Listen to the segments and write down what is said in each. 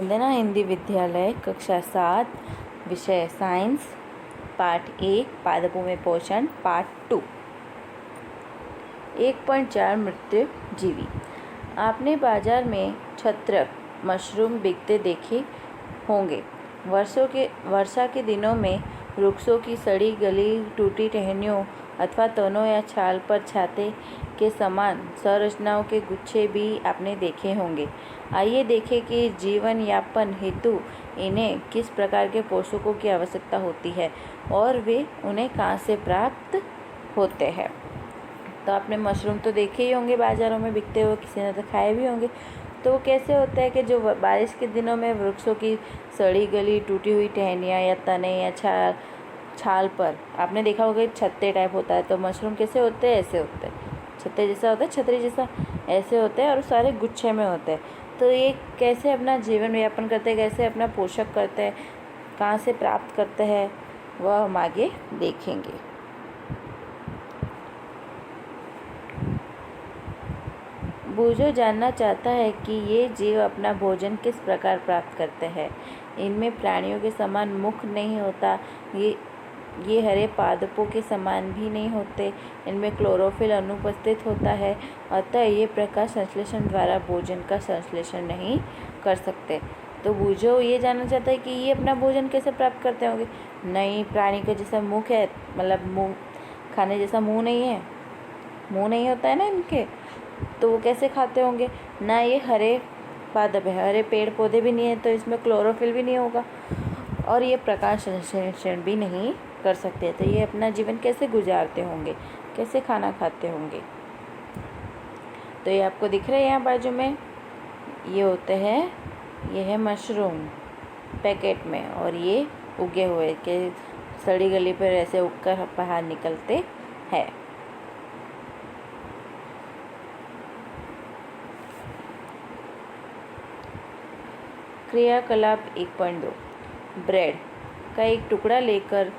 वंदना हिंदी विद्यालय कक्षा 7 विषय साइंस पाठ 1 पादपों में पोषण पार्ट 2 1.4 मृत्यु जीवी। आपने बाजार में छत्रक मशरूम बिकते देखे होंगे। वर्षा के दिनों में वृक्षों की सड़ी गली टूटी टहनियों अथवा तनों या छाल पर छाते के समान संरचनाओं के गुच्छे भी आपने देखे होंगे। आइए देखें कि जीवन यापन हेतु इन्हें किस प्रकार के पोषकों की आवश्यकता होती है और वे उन्हें कहाँ से प्राप्त होते हैं। तो आपने मशरूम तो देखे ही होंगे बाज़ारों में बिकते हुए, किसी ने तो खाए भी होंगे। तो वो कैसे होता है कि जो बारिश के दिनों में वृक्षों की सड़ी गली टूटी हुई टहनियाँ या तने या छाल पर आपने देखा होगा छत्ते टाइप होता है। तो मशरूम कैसे होते हैं? ऐसे होते हैं, छत्ते जैसा होता है, छतरी जैसा ऐसे होते हैं और सारे गुच्छे में होते हैं। तो ये कैसे अपना जीवन यापन करते हैं, कैसे अपना पोषक करते हैं, कहाँ से प्राप्त करते हैं, वह हम आगे देखेंगे। बूझो जानना चाहता है कि ये जीव अपना भोजन किस प्रकार प्राप्त करते हैं। इनमें प्राणियों के समान मुख नहीं होता, ये हरे पादपों के समान भी नहीं होते। इनमें क्लोरोफिल अनुपस्थित होता है, अतः ये प्रकाश संश्लेषण द्वारा भोजन का संश्लेषण नहीं कर सकते। तो बूझो ये जानना चाहता है कि ये अपना भोजन कैसे प्राप्त करते होंगे। नहीं, प्राणी का जैसा मुख है, मतलब मुँह खाने जैसा मुँह नहीं होता है ना इनके, तो वो कैसे खाते होंगे। ना ये हरे पादप है, हरे पेड़ पौधे भी नहीं है, तो इसमें क्लोरोफिल भी नहीं होगा और ये प्रकाश संश्लेषण भी नहीं कर सकते। तो ये अपना जीवन कैसे गुजारते होंगे, कैसे खाना खाते होंगे। तो ये आपको दिख रहा है यहाँ बाजू में, ये होते हैं, ये है मशरूम पैकेट में और ये उगे हुए के सड़ी गली पर ऐसे उगकर बाहर निकलते हैं। क्रियाकलाप 1.2 ब्रेड का एक टुकड़ा लेकर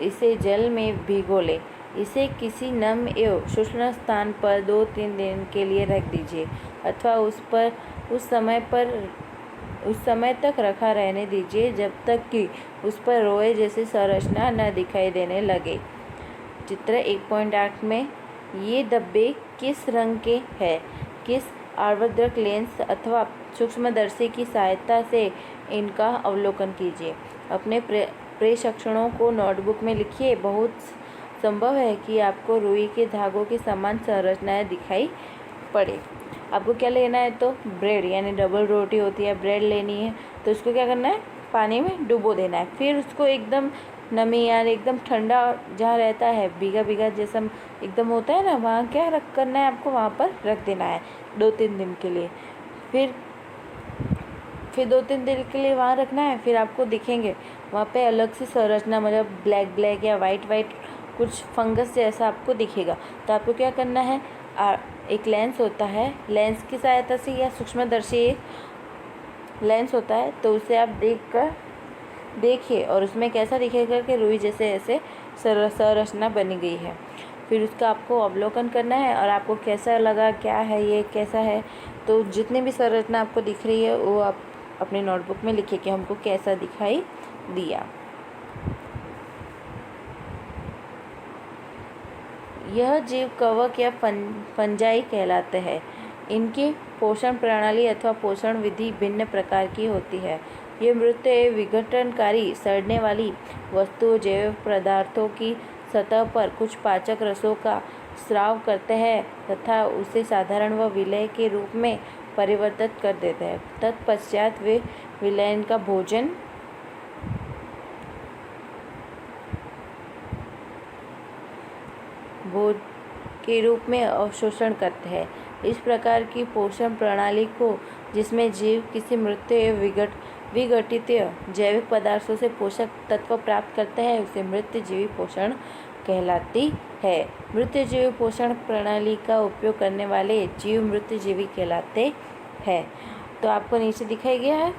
इसे जल में भिगो लें। इसे किसी नम एवं शुष्क स्थान पर 2-3 दिन के लिए रख दीजिए अथवा उस समय तक रखा रहने दीजिए जब तक कि उस पर रोए जैसी संरचना न दिखाई देने लगे। चित्र 1.8 में ये डब्बे किस रंग के हैं? किस आवर्धक लेंस अथवा सूक्ष्मदर्शी की सहायता से इनका अवलोकन कीजिए। अपने प्रेक्षणों को नोटबुक में लिखिए। बहुत संभव है कि आपको रुई के धागों की समान संरचनाएं दिखाई पड़े। आपको क्या लेना है? तो ब्रेड, यानी डबल रोटी होती है, ब्रेड लेनी है। तो उसको क्या करना है? पानी में डुबो देना है। फिर उसको एकदम नमी, यानी एकदम ठंडा जहाँ रहता है, भीगा जैसा एकदम होता है ना, वहाँ क्या करना है आपको? वहाँ पर रख देना है 2-3 दिन के लिए। फिर 2-3 दिन के लिए वहाँ रखना है। फिर आपको दिखेंगे वहाँ पे अलग सी संरचना, मतलब ब्लैक या वाइट कुछ फंगस जैसा आपको दिखेगा। तो आपको क्या करना है? एक लेंस होता है, लेंस की सहायता से या सूक्ष्मदर्शी लेंस होता है, तो उसे आप देखिए और उसमें कैसा दिखेगा कि रुई जैसे ऐसे संरचना बनी गई है। फिर उसका आपको अवलोकन करना है और आपको कैसा लगा, क्या है ये, कैसा है। तो जितनी भी संरचना आपको दिख रही है वो आप अपनी नोटबुक में लिखिए कि हमको कैसा दिखाई दिया। यह जीव कवक या फंजाई कहलाते हैं। इनकी पोषण प्रणाली अथवा पोषण विधि भिन्न प्रकार की होती है। ये मृत विघटनकारी सड़ने वाली वस्तुओं, जैव पदार्थों की सतह पर कुछ पाचक रसों का स्राव करते हैं तथा उसे साधारण व विलय के रूप में परिवर्तित कर देते हैं। तत्पश्चात वे विलयन का भोजन के रूप में अवशोषण करते हैं। इस प्रकार की पोषण प्रणाली को, जिसमें जीव किसी मृत विघटित जैविक पदार्थों से पोषक तत्व प्राप्त करते हैं, उसे मृत जीवी पोषण कहलाती है। मृत जीवी पोषण प्रणाली का उपयोग करने वाले जीव मृत जीवी कहलाते हैं। तो आपको नीचे दिखाई गया है,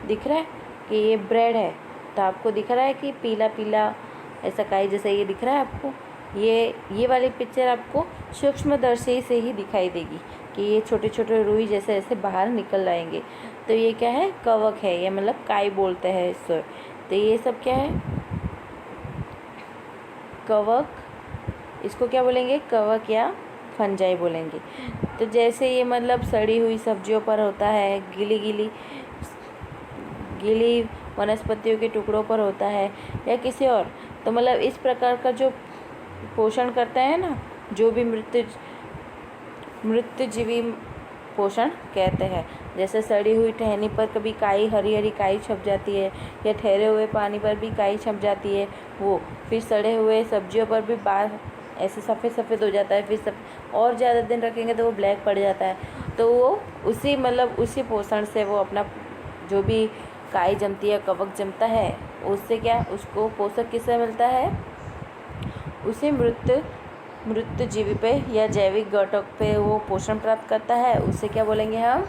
दिख रहा है कि ये ब्रेड है। तो आपको दिख रहा है कि पीला ऐसा काई जैसा ये दिख रहा है आपको। ये वाली पिक्चर आपको सूक्ष्मदर्शी से ही दिखाई देगी कि ये छोटे रुई जैसे ऐसे बाहर निकल आएंगे। तो ये क्या है, कवक है, ये मतलब काई बोलते हैं इसको। तो ये सब क्या है, कवक, इसको क्या बोलेंगे, कवक या फंजाई बोलेंगे। तो जैसे ये मतलब सड़ी हुई सब्जियों पर होता है, गीली वनस्पतियों के टुकड़ों पर होता है या किसी और, तो मतलब इस प्रकार का जो पोषण करता है ना, जो भी मृतजीवी पोषण कहते हैं। जैसे सड़ी हुई टहनी पर कभी काई, हरी हरी काई छप जाती है, या ठहरे हुए पानी पर भी काई छप जाती है वो। फिर सड़े हुए सब्जियों पर भी बाल ऐसे सफ़ेद सफ़ेद हो जाता है, फिर सब और ज़्यादा दिन रखेंगे तो वो ब्लैक पड़ जाता है। तो वो उसी पोषण से वो अपना जो भी काई जमती है, कवक जमता है, उससे क्या उसको पोषक किससे मिलता है, उसी मृतजीवी पे या जैविक घटक पे वो पोषण प्राप्त करता है। उसे क्या बोलेंगे हम,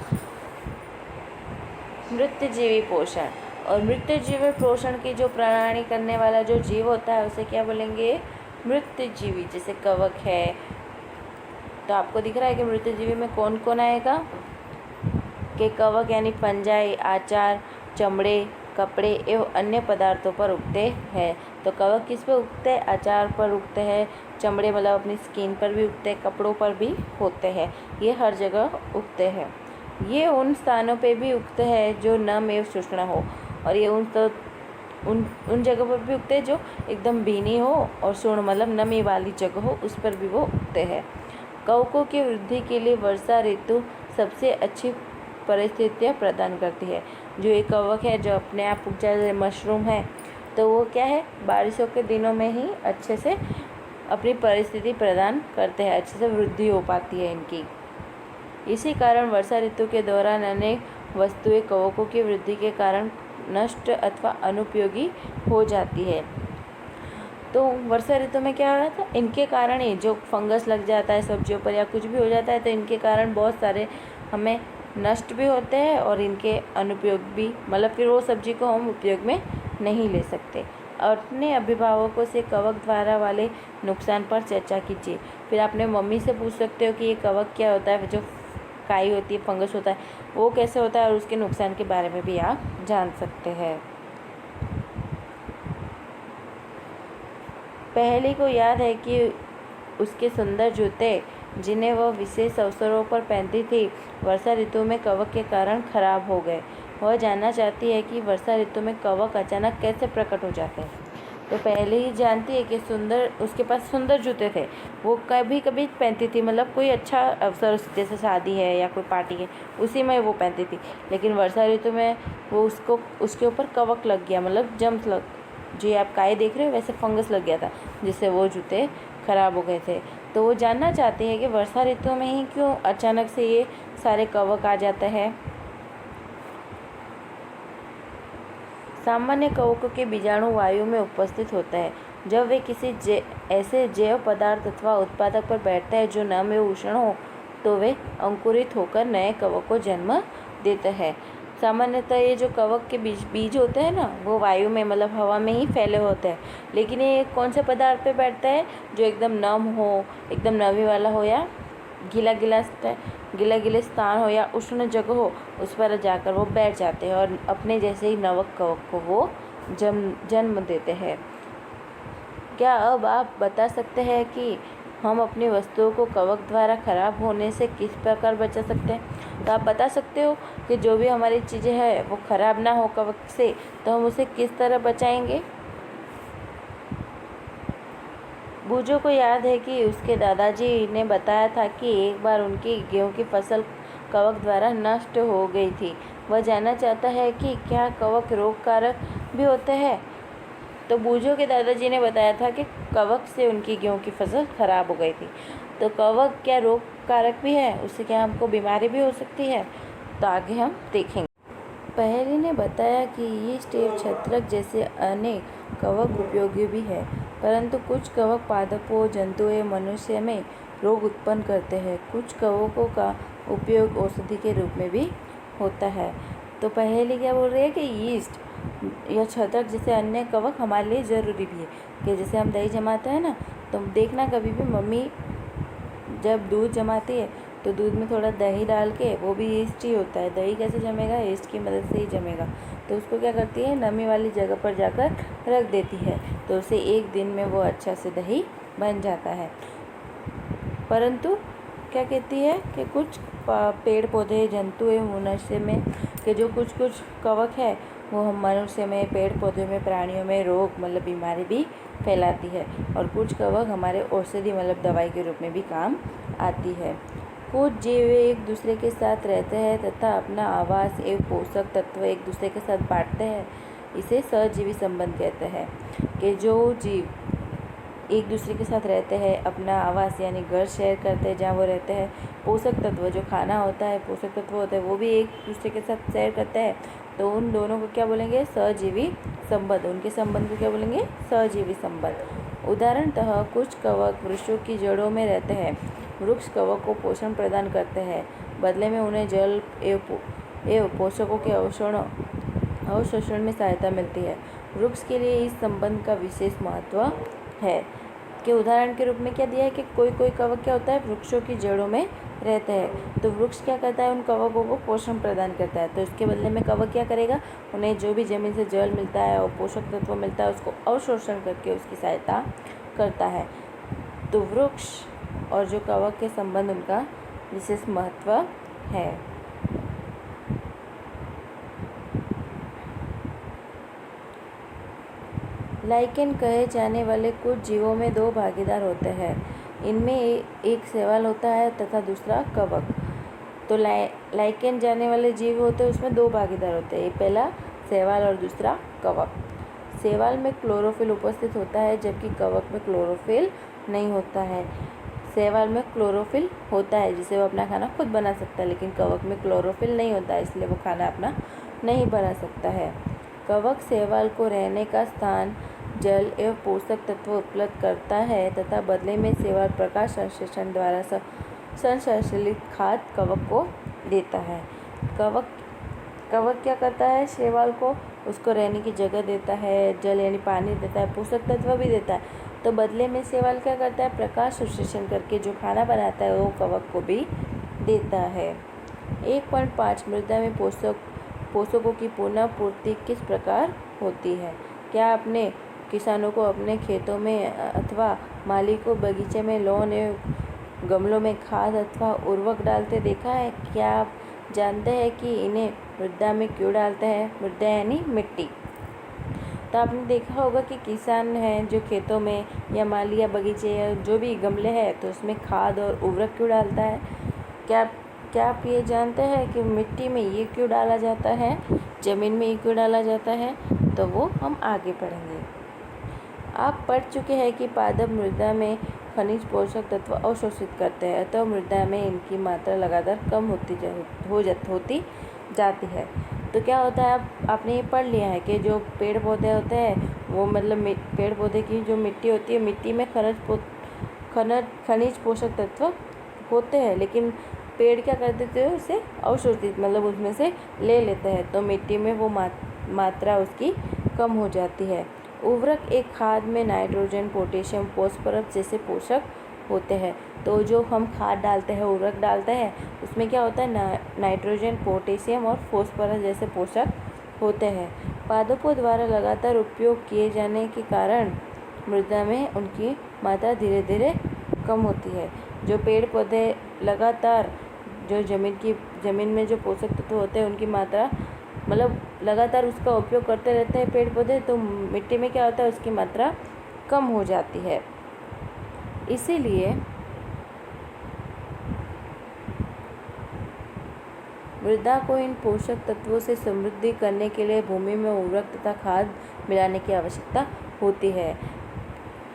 मृतजीवी पोषण। और मृतजीवी पोषण की जो प्रणाली करने वाला जो जीव होता है उसे क्या बोलेंगे, मृतजीवी। जैसे कवक है, तो आपको दिख रहा है कि मृतजीवी में कौन कौन आएगा, कि कवक यानी फंजाई, आचार, चमड़े, कपड़े एवं अन्य पदार्थों पर उगते हैं। तो कवक किस पे उगते हैं, आचार पर उगते हैं, चमड़े मतलब अपनी स्किन पर भी उगते हैं, कपड़ों पर भी होते हैं, ये हर जगह उगते हैं। ये उन स्थानों पे भी उगते हैं जो नम एवं शुष्ण हो, और ये उन जगह पर भी उगते हैं जो एकदम भीनी हो, और शुष्ण मतलब नमी वाली जगह हो, उस पर भी वो उगते हैं। कवकों की वृद्धि के लिए वर्षा ऋतु सबसे अच्छी परिस्थितियाँ प्रदान करती है। जो एक कवक है जो अपने आप उग जाए, मशरूम है, तो वो क्या है, बारिशों के दिनों में ही अच्छे से अपनी परिस्थिति प्रदान करते हैं, अच्छे से वृद्धि हो पाती है इनकी। इसी कारण वर्षा ऋतु के दौरान अनेक वस्तुएं कवकों की वृद्धि के कारण नष्ट अथवा अनुपयोगी हो जाती है। तो वर्षा ऋतु में क्या हो रहा था, इनके कारण ही जो फंगस लग जाता है सब्जियों पर या कुछ भी हो जाता है, तो इनके कारण बहुत सारे हमें नष्ट भी होते हैं और इनके अनुपयोग भी, मतलब फिर वो सब्जी को हम उपयोग में नहीं ले सकते। अपने अभिभावकों से कवक द्वारा वाले नुकसान पर चर्चा कीजिए। फिर आपने मम्मी से पूछ सकते हो कि ये कवक क्या होता है, जो काई होती है, फंगस होता है, वो कैसे होता है, और उसके नुकसान के बारे में भी आप जान सकते हैं। पहली को याद है कि उसके सुंदर जूते जिन्हें वह विशेष अवसरों पर पहनती थी, वर्षा ऋतु में कवक के कारण खराब हो गए। वह जानना चाहती है कि वर्षा ऋतु में कवक अचानक कैसे प्रकट हो जाते हैं। तो पहले ही जानती है कि उसके पास सुंदर जूते थे, वो कभी कभी पहनती थी, मतलब कोई अच्छा अवसर जैसे शादी है या कोई पार्टी है, उसी में वो पहनती थी। लेकिन वर्षा ऋतु में वो उसके ऊपर कवक लग गया, मतलब जो आप काई देख रहे हो वैसे फंगस लग गया था, जिससे वो जूते खराब हो गए थे। तो वो जानना चाहती है कि वर्षा ऋतु में ही क्यों अचानक से ये सारे कवक आ जाते हैं। सामान्य कवकों के बीजाणु वायु में उपस्थित होता है। जब वे किसी ऐसे जैव पदार्थ अथवा उत्पादक पर बैठते हैं जो नम एवं उष्ण हो, तो वे अंकुरित होकर नए कवक को जन्म देते हैं। सामान्यतः ये जो कवक के बीज होते हैं ना, वो वायु में मतलब हवा में ही फैले होते हैं। लेकिन ये कौन से पदार्थ पे बैठता है, जो एकदम नम हो, एकदम नमी वाला हो, या गीले स्थान हो, या उष्ण जगह हो, उस पर जाकर वो बैठ जाते हैं और अपने जैसे ही नवक कवक को वो जन्म देते हैं। क्या अब आप बता सकते हैं कि हम अपनी वस्तुओं को कवक द्वारा खराब होने से किस प्रकार बचा सकते हैं? तो आप बता सकते हो कि जो भी हमारी चीज़ें हैं वो ख़राब ना हो कवक से, तो हम उसे किस तरह बचाएंगे? बूझो को याद है कि उसके दादाजी ने बताया था कि एक बार उनकी गेहूं की फसल कवक द्वारा नष्ट हो गई थी। वह जानना चाहता है कि क्या कवक रोगकारक भी होते हैं। तो बूझो के दादाजी ने बताया था कि कवक से उनकी गेहूं की फसल खराब हो गई थी। तो कवक क्या रोग कारक भी है, उससे क्या हमको बीमारी भी हो सकती है? तो आगे हम देखेंगे। पहले ने बताया कि यीस्ट एवं छत्रक जैसे अनेक कवक उपयोगी भी है, परंतु कुछ कवक पादपों, जंतुओं एवं मनुष्य में रोग उत्पन्न करते हैं। कुछ कवकों का उपयोग औषधि के रूप में भी होता है। तो पहले क्या बोल रही है कि यीस्ट या छत्रक जैसे अन्य कवक हमारे लिए ज़रूरी भी है। कि जैसे हम दही जमाते हैं ना, तो देखना कभी भी मम्मी जब दूध जमाती है तो दूध में थोड़ा दही डाल के, वो भी ईस्ट ही होता है, दही कैसे जमेगा, ईस्ट की मदद से ही जमेगा, तो उसको क्या करती है, नमी वाली जगह पर जाकर रख देती है, तो उसे 1 दिन में वो अच्छा से दही बन जाता है। परंतु क्या कहती है कि कुछ पेड़ पौधे, जंतु एवं मनुष्य में के जो कुछ कुछ कवक है वो हम मनुष्य में, पेड़ पौधों में, प्राणियों में रोग मतलब बीमारी भी फैलाती है, और कुछ कवक हमारे औषधि मतलब दवाई के रूप में भी काम आती है। कुछ जीव एक दूसरे के साथ रहते हैं तथा अपना आवास एवं पोषक तत्व एक दूसरे के साथ बांटते हैं, इसे सहजीवी संबंध कहते हैं। कि जो जीव एक दूसरे के साथ रहते हैं, अपना आवास यानी घर शेयर करते हैं जहाँ वो रहते हैं, पोषक तत्व जो खाना होता है, पोषक तत्व होता है, वो भी एक दूसरे के साथ शेयर करते हैं, तो उन दोनों को क्या बोलेंगे, सहजीवी संबंध। उनके संबंध को क्या बोलेंगे, सहजीवी संबंध। उदाहरणतः कुछ कवक वृक्षों की जड़ों में रहते हैं। वृक्ष कवक को पोषण प्रदान करते हैं, बदले में उन्हें जल एवं पोषकों के अवशोषण में सहायता मिलती है। वृक्ष के लिए इस संबंध का विशेष महत्व है। के उदाहरण के रूप में क्या दिया है कि कोई कोई कवक क्या होता है, वृक्षों की जड़ों में रहते हैं, तो वृक्ष क्या करता है, उन कवकों को पोषण प्रदान करता है, तो इसके बदले में कवक क्या करेगा, उन्हें जो भी जमीन से जल मिलता है और पोषक तत्व मिलता है उसको अवशोषण करके उसकी सहायता करता है। तो वृक्ष और जो कवक के संबंध, उनका विशेष महत्व है। लाइकेन कहे जाने वाले कुछ जीवों में 2 भागीदार होते हैं। इनमें एक शैवाल होता है तथा दूसरा कवक। तो लाइकेन जाने वाले जीव होते हैं, उसमें 2 भागीदार होते हैं, पहला शैवाल और दूसरा कवक। शैवाल में क्लोरोफिल उपस्थित होता है जबकि कवक में क्लोरोफिल नहीं होता है। शैवाल में क्लोरोफिल होता है जिससे वो अपना खाना खुद बना सकता है, लेकिन कवक में क्लोरोफिल नहीं होता है, इसलिए वो खाना अपना नहीं बना सकता है। कवक शैवाल को रहने का स्थान, जल एवं पोषक तत्व उपलब्ध करता है तथा बदले में शैवाल प्रकाश संश्लेषण द्वारा संश्लेषित खाद्य कवक को देता है। कवक क्या करता है, शैवाल को उसको रहने की जगह देता है, जल यानी पानी देता है, पोषक तत्व भी देता है, तो बदले में शैवाल क्या करता है, प्रकाश संश्लेषण करके जो खाना बनाता है वो कवक को भी देता है। 1.5 मृदा में पोषकों की पुनः पूर्ति किस प्रकार होती है। क्या आपने किसानों को अपने खेतों में अथवा माली को बगीचे में लॉन एवं गमलों में खाद अथवा उर्वरक डालते देखा है। क्या आप जानते हैं कि इन्हें मृदा में क्यों डालते हैं। मृदा यानी मिट्टी। तो आपने देखा होगा कि किसान हैं जो खेतों में या माली या बगीचे या जो भी गमले हैं तो उसमें खाद और उर्वरक क्यों डालता है। क्या आप ये जानते हैं कि मिट्टी में ये क्यों डाला जाता है, ज़मीन में ये क्यों डाला जाता है, तो वो हम आगे पढ़ेंगे। आप पढ़ चुके हैं कि पादप मृदा में खनिज पोषक तत्व अवशोषित करते हैं, अतः मृदा में इनकी मात्रा लगातार कम होती जाती है। तो क्या होता है, आपने ये पढ़ लिया है कि जो पेड़ पौधे होते हैं वो मतलब पेड़ पौधे की जो मिट्टी होती है, मिट्टी में खनिज पोषक तत्व होते हैं, लेकिन पेड़ क्या कर देते हैं, उसे अवशोषित मतलब उसमें से ले लेते हैं, तो मिट्टी में वो मात्रा उसकी कम हो जाती है। उर्वरक एक खाद में नाइट्रोजन, पोटेशियम, फॉस्फोरस जैसे पोषक होते हैं। तो जो हम खाद डालते हैं, उर्वरक डालते हैं, उसमें क्या होता है, नाइट्रोजन, पोटेशियम और फॉस्फोरस जैसे पोषक होते हैं। पादपों द्वारा लगातार उपयोग किए जाने के कारण मृदा में उनकी मात्रा धीरे धीरे कम होती है। जो पेड़ पौधे लगातार जो ज़मीन में जो पोषक तत्व होते हैं उनकी मात्रा मतलब लगातार उसका उपयोग करते रहते हैं पेड़ पौधे, तो मिट्टी में क्या होता है, उसकी मात्रा कम हो जाती है। इसीलिए मृदा को इन पोषक तत्वों से समृद्धि करने के लिए भूमि में उर्वरक तथा खाद मिलाने की आवश्यकता होती है।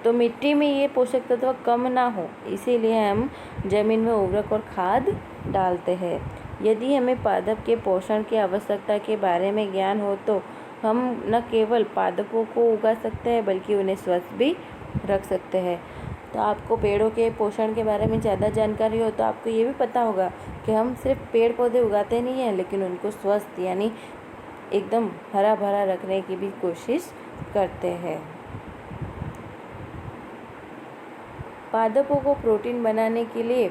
तो मिट्टी में ये पोषक तत्व कम ना हो, इसीलिए हम जमीन में उर्वरक और खाद डालते हैं। यदि हमें पादप के पोषण की आवश्यकता के बारे में ज्ञान हो तो हम न केवल पादपों को उगा सकते हैं बल्कि उन्हें स्वस्थ भी रख सकते हैं। तो आपको पेड़ों के पोषण के बारे में ज़्यादा जानकारी हो तो आपको ये भी पता होगा कि हम सिर्फ पेड़ पौधे उगाते नहीं हैं, लेकिन उनको स्वस्थ यानी एकदम हरा भरा रखने की भी कोशिश करते हैं। पादपों को प्रोटीन बनाने के लिए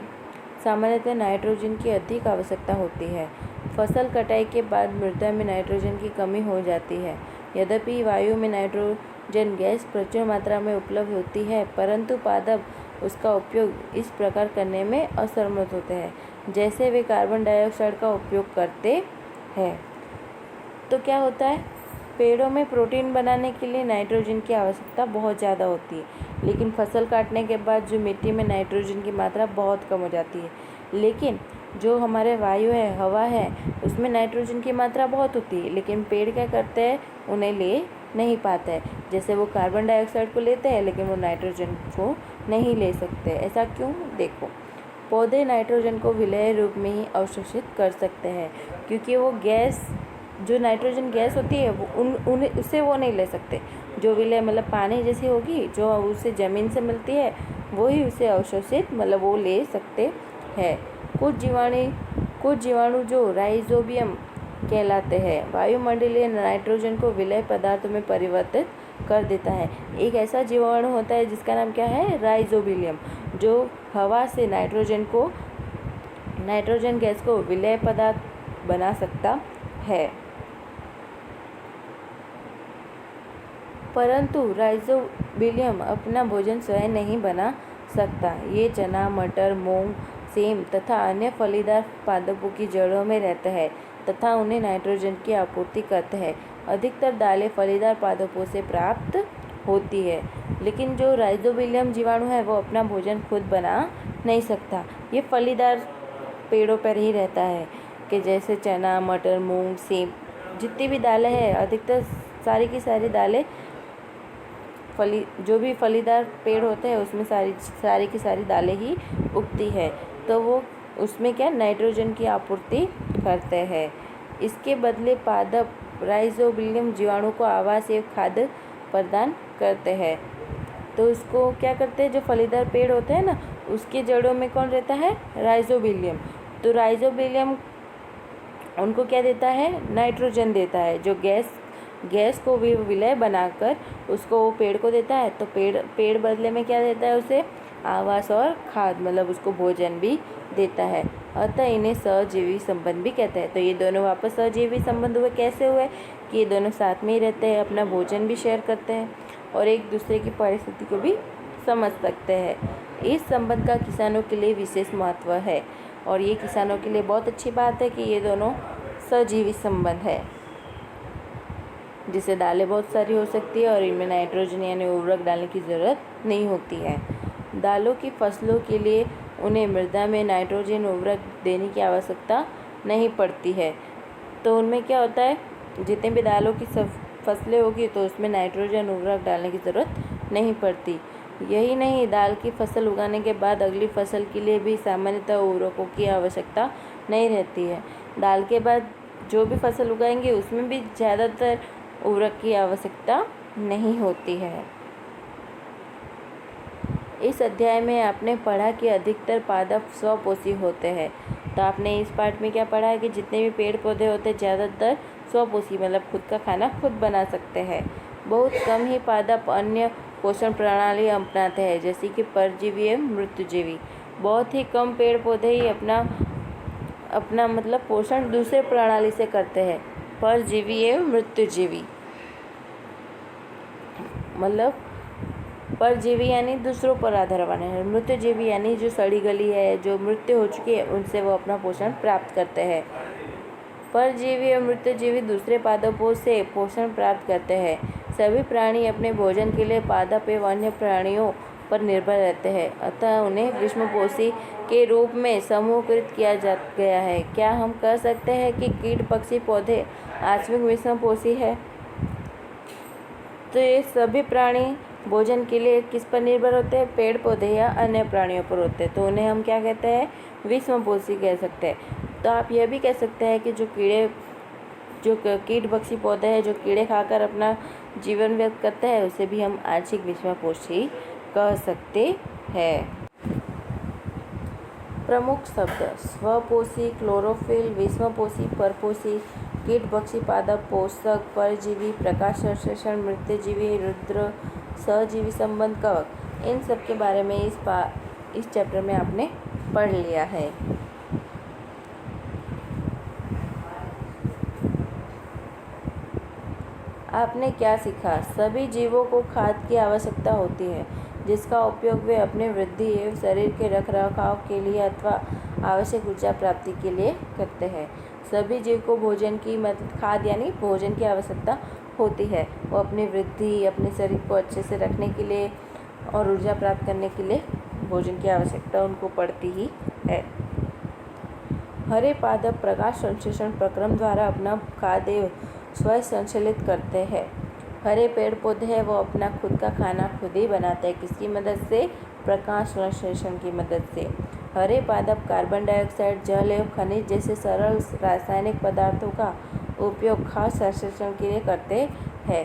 सामान्यतः नाइट्रोजन की अधिक आवश्यकता होती है। फसल कटाई के बाद मृदा में नाइट्रोजन की कमी हो जाती है। यद्यपि वायु में नाइट्रोजन गैस प्रचुर मात्रा में उपलब्ध होती है, परंतु पादप उसका उपयोग इस प्रकार करने में असमर्थ होते हैं जैसे वे कार्बन डाइऑक्साइड का उपयोग करते हैं। तो क्या होता है, पेड़ों में प्रोटीन बनाने के लिए नाइट्रोजन की आवश्यकता बहुत ज़्यादा होती है, लेकिन फसल काटने के बाद जो मिट्टी में नाइट्रोजन की मात्रा बहुत कम हो जाती है। लेकिन जो हमारे वायु है, हवा है, उसमें नाइट्रोजन की मात्रा बहुत होती है, लेकिन पेड़ क्या करते हैं, उन्हें ले नहीं पाते हैं। जैसे वो कार्बन डाइऑक्साइड को लेते हैं, लेकिन वो नाइट्रोजन को नहीं ले सकते। ऐसा क्यों? देखो, पौधे नाइट्रोजन को विलेय रूप में ही अवशोषित कर सकते हैं, क्योंकि वो गैस, जो नाइट्रोजन गैस होती है, वो उससे वो नहीं ले सकते। जो विलेय मतलब पानी जैसी होगी, जो उसे ज़मीन से मिलती है, वही उसे अवशोषित मतलब वो ले सकते हैं। कुछ जीवाणु जो राइजोबियम कहलाते हैं, वायुमंडलीय नाइट्रोजन को विलेय पदार्थों में परिवर्तित कर देता है। एक ऐसा जीवाणु होता है जिसका नाम क्या है, राइजोबियम, जो हवा से नाइट्रोजन गैस को विलेय पदार्थ बना सकता है। परंतु राइजोबियम अपना भोजन स्वयं नहीं बना सकता। ये चना, मटर, मूंग, सेम तथा अन्य फलीदार पादपों की जड़ों में रहते हैं तथा उन्हें नाइट्रोजन की आपूर्ति करते हैं। अधिकतर दालें फलीदार पादपों से प्राप्त होती है, लेकिन जो राइजोबियम जीवाणु है वो अपना भोजन खुद बना नहीं सकता। ये फलीदार पेड़ों पर ही रहता है, कि जैसे चना, मटर, मूंग, सेम, जितनी भी दालें हैं, अधिकतर सारी की सारी दालें जो भी फलीदार पेड़ होते हैं उसमें सारी की सारी दालें ही उगती है। तो वो उसमें क्या नाइट्रोजन की आपूर्ति करते हैं। इसके बदले पादप राइजोबियम जीवाणु को आवास एवं खाद्य प्रदान करते हैं। तो उसको क्या करते हैं, जो फलीदार पेड़ होते हैं ना, उसके जड़ों में कौन रहता है, राइजोबियम। तो राइजोबियम उनको क्या देता है, नाइट्रोजन देता है, जो गैस को भी विलेय बनाकर उसको वो पेड़ को देता है। तो पेड़ बदले में क्या देता है, उसे आवास और खाद मतलब उसको भोजन भी देता है। अतः इन्हें सहजीवी संबंध भी कहते हैं। तो ये दोनों वापस सहजीवी संबंध हुए। कैसे हुए कि ये दोनों साथ में ही रहते हैं, अपना भोजन भी शेयर करते हैं और एक दूसरे की परिस्थिति को भी समझ सकते हैं। इस संबंध का किसानों के लिए विशेष महत्व है और ये किसानों के लिए बहुत अच्छी बात है कि ये दोनों सहजीवी संबंध है, जिससे दालें बहुत सारी हो सकती है और इनमें नाइट्रोजन यानी उर्वरक डालने की ज़रूरत नहीं होती है। दालों की फसलों के लिए उन्हें मृदा में नाइट्रोजन उर्वरक देने की आवश्यकता नहीं पड़ती है। तो उनमें क्या होता है, जितने भी दालों की फसलें होगी तो उसमें नाइट्रोजन उर्वरक डालने की ज़रूरत नहीं पड़ती। यही नहीं, दाल की फसल उगाने के बाद अगली फसल के लिए भी सामान्यतः उर्वरकों की आवश्यकता नहीं रहती है। दाल के बाद जो भी फसल उगाएंगे उसमें भी ज़्यादातर उर्वरक की आवश्यकता नहीं होती है। इस अध्याय में आपने पढ़ा कि अधिकतर पादप स्वपोषी होते हैं। तो आपने इस पार्ट में क्या पढ़ा है कि जितने भी पेड़ पौधे होते हैं ज़्यादातर स्वपोषी मतलब खुद का खाना खुद बना सकते हैं। बहुत कम ही पादप अन्य पोषण प्रणाली अपनाते हैं, जैसे कि परजीवी एवं मृत्युजीवी। बहुत ही कम पेड़ पौधे ही अपना मतलब पोषण दूसरे प्रणाली से करते हैं, परजीवी एवं मृत्युजीवी। मतलब परजीवी यानी दूसरों पर आधारवान है, मृत्युजीवी यानी जो सड़ी गली है, जो मृत्यु हो चुकी है, उनसे वो अपना पोषण प्राप्त करते हैं। परजीवी और मृत्युजीवी दूसरे पादपों से पोषण प्राप्त करते हैं। सभी प्राणी अपने भोजन के लिए पादप एवं अन्य प्राणियों पर निर्भर रहते हैं, अतः उन्हें विषमपोषी के रूप में समूहकृत किया गया है। क्या हम कह सकते हैं कि कीट, पक्षी, पौधे आजीविक विषमपोषी है? तो ये सभी प्राणी भोजन के लिए किस पर निर्भर होते हैं, पेड़ पौधे या अन्य प्राणियों पर होते हैं, तो उन्हें हम क्या कहते हैं, विषमपोषी कह सकते हैं। तो आप यह भी कह सकते हैं कि जो कीट, पक्षी, पौधे हैं, जो कीड़े खाकर अपना जीवन व्यक्त करते हैं, उसे भी हम आंशिक विषमपोषी कह सकते हैं। प्रमुख शब्द: स्वपोषी, क्लोरोफिल, विषमपोषी, परपोषी, कीट, पक्षी, पादप, पोषक, परजीवी, प्रकाश संश्लेषण, मृत्युजीवी, रुद्र, सहजीवी संबंध, कवक। इन सब के बारे में इस चैप्टर में आपने पढ़ लिया है। आपने क्या सीखा? सभी जीवों को खाद की आवश्यकता होती है, जिसका उपयोग वे अपने वृद्धि एवं शरीर के रखरखाव के लिए अथवा आवश्यक ऊर्जा प्राप्ति के लिए करते हैं। सभी जीव को भोजन की खाद यानी भोजन की आवश्यकता होती है। वो अपनी वृद्धि, अपने शरीर को अच्छे से रखने के लिए और ऊर्जा प्राप्त करने के लिए भोजन की आवश्यकता उनको पड़ती ही है। हरे पादप प्रकाश संश्लेषण प्रक्रम द्वारा अपना खाद्य स्वयं संश्लेषित करते हैं। हरे पेड़ पौधे हैं वो अपना खुद का खाना खुद ही बनाते हैं। किसकी मदद से? प्रकाश संश्लेषण की मदद से। हरे पादप कार्बन डाइऑक्साइड, जल एवं खनिज जैसे सरल रासायनिक पदार्थों का उपयोग खाद्य संश्लेषण के लिए करते हैं।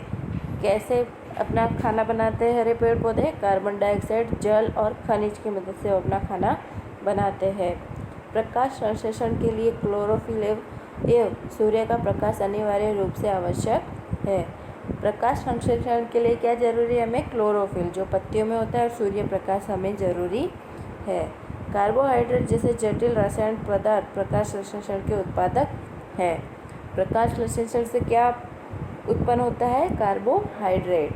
कैसे अपना खाना बनाते हैं हरे पेड़ पौधे? कार्बन डाइऑक्साइड, जल और खनिज की मदद से अपना खाना बनाते हैं। प्रकाश संश्लेषण के लिए क्लोरोफिल एवं सूर्य का प्रकाश अनिवार्य रूप से आवश्यक है। प्रकाश संश्लेषण के लिए क्या जरूरी है? हमें क्लोरोफिल जो पत्तियों में होता है और सूर्य प्रकाश हमें जरूरी है। कार्बोहाइड्रेट जैसे जटिल रासायनिक पदार्थ प्रकाश संश्लेषण के उत्पादक है। प्रकाश संश्लेषण से क्या उत्पन्न होता है? कार्बोहाइड्रेट।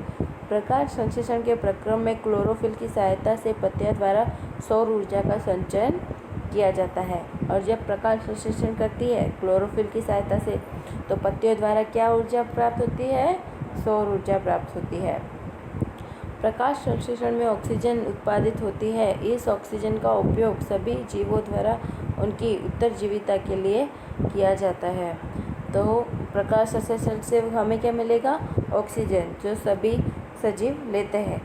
प्रकाश संश्लेषण के प्रक्रम में क्लोरोफिल की सहायता से पत्तियों द्वारा सौर ऊर्जा का संचयन किया जाता है। और जब प्रकाश संश्लेषण करती है क्लोरोफिल की सहायता से, तो पत्तियों द्वारा क्या ऊर्जा प्राप्त होती है? सौर ऊर्जा प्राप्त होती है। प्रकाश संश्लेषण में ऑक्सीजन उत्पादित होती है। इस ऑक्सीजन का उपयोग सभी जीवों द्वारा उनकी उत्तरजीविता के लिए किया जाता है। तो प्रकाश संश्लेषण से हमें क्या मिलेगा? ऑक्सीजन, जो सभी सजीव लेते हैं।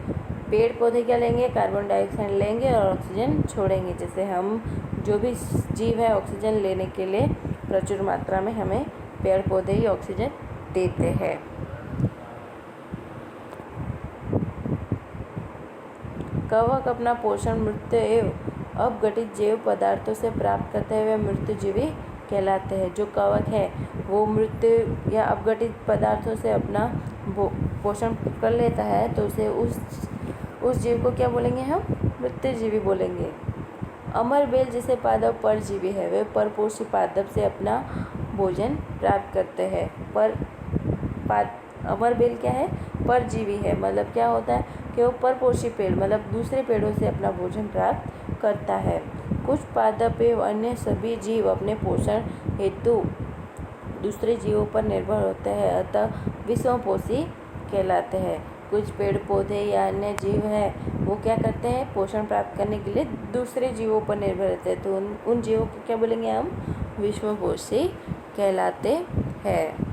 पेड़ पौधे क्या लेंगे? कार्बन डाइऑक्साइड लेंगे और ऑक्सीजन छोड़ेंगे। जैसे हम जो भी जीव है ऑक्सीजन लेने के लिए प्रचुर मात्रा में हमें पेड़ पौधे ही ऑक्सीजन देते हैं। कवक अपना पोषण मृत एवं अपघटित जैव पदार्थों से प्राप्त करते हुए मृत्युजीवी कहलाते हैं। जो कवक है वो मृत या अपघटित पदार्थों से अपना पोषण कर लेता है, तो उसे उस जीव को क्या बोलेंगे? हम मृत्युजीवी बोलेंगे। अमर बेल जैसे पादप परजीवी है। वे परपोषी पादप से अपना भोजन प्राप्त करते हैं। अमर बेल क्या है? परजीवी है। मतलब क्या होता है कि वो परपोषी पेड़ मतलब दूसरे पेड़ों से अपना भोजन प्राप्त करता है। कुछ पादप एवं अन्य सभी जीव अपने पोषण हेतु दूसरे जीवों पर निर्भर होते हैं, अतः विषमपोषी कहलाते हैं। कुछ पेड़ पौधे या अन्य जीव हैं वो क्या करते हैं? पोषण प्राप्त करने के लिए दूसरे जीवों पर निर्भर रहते हैं, तो उन जीवों को क्या बोलेंगे? हम विषमपोषी कहलाते हैं।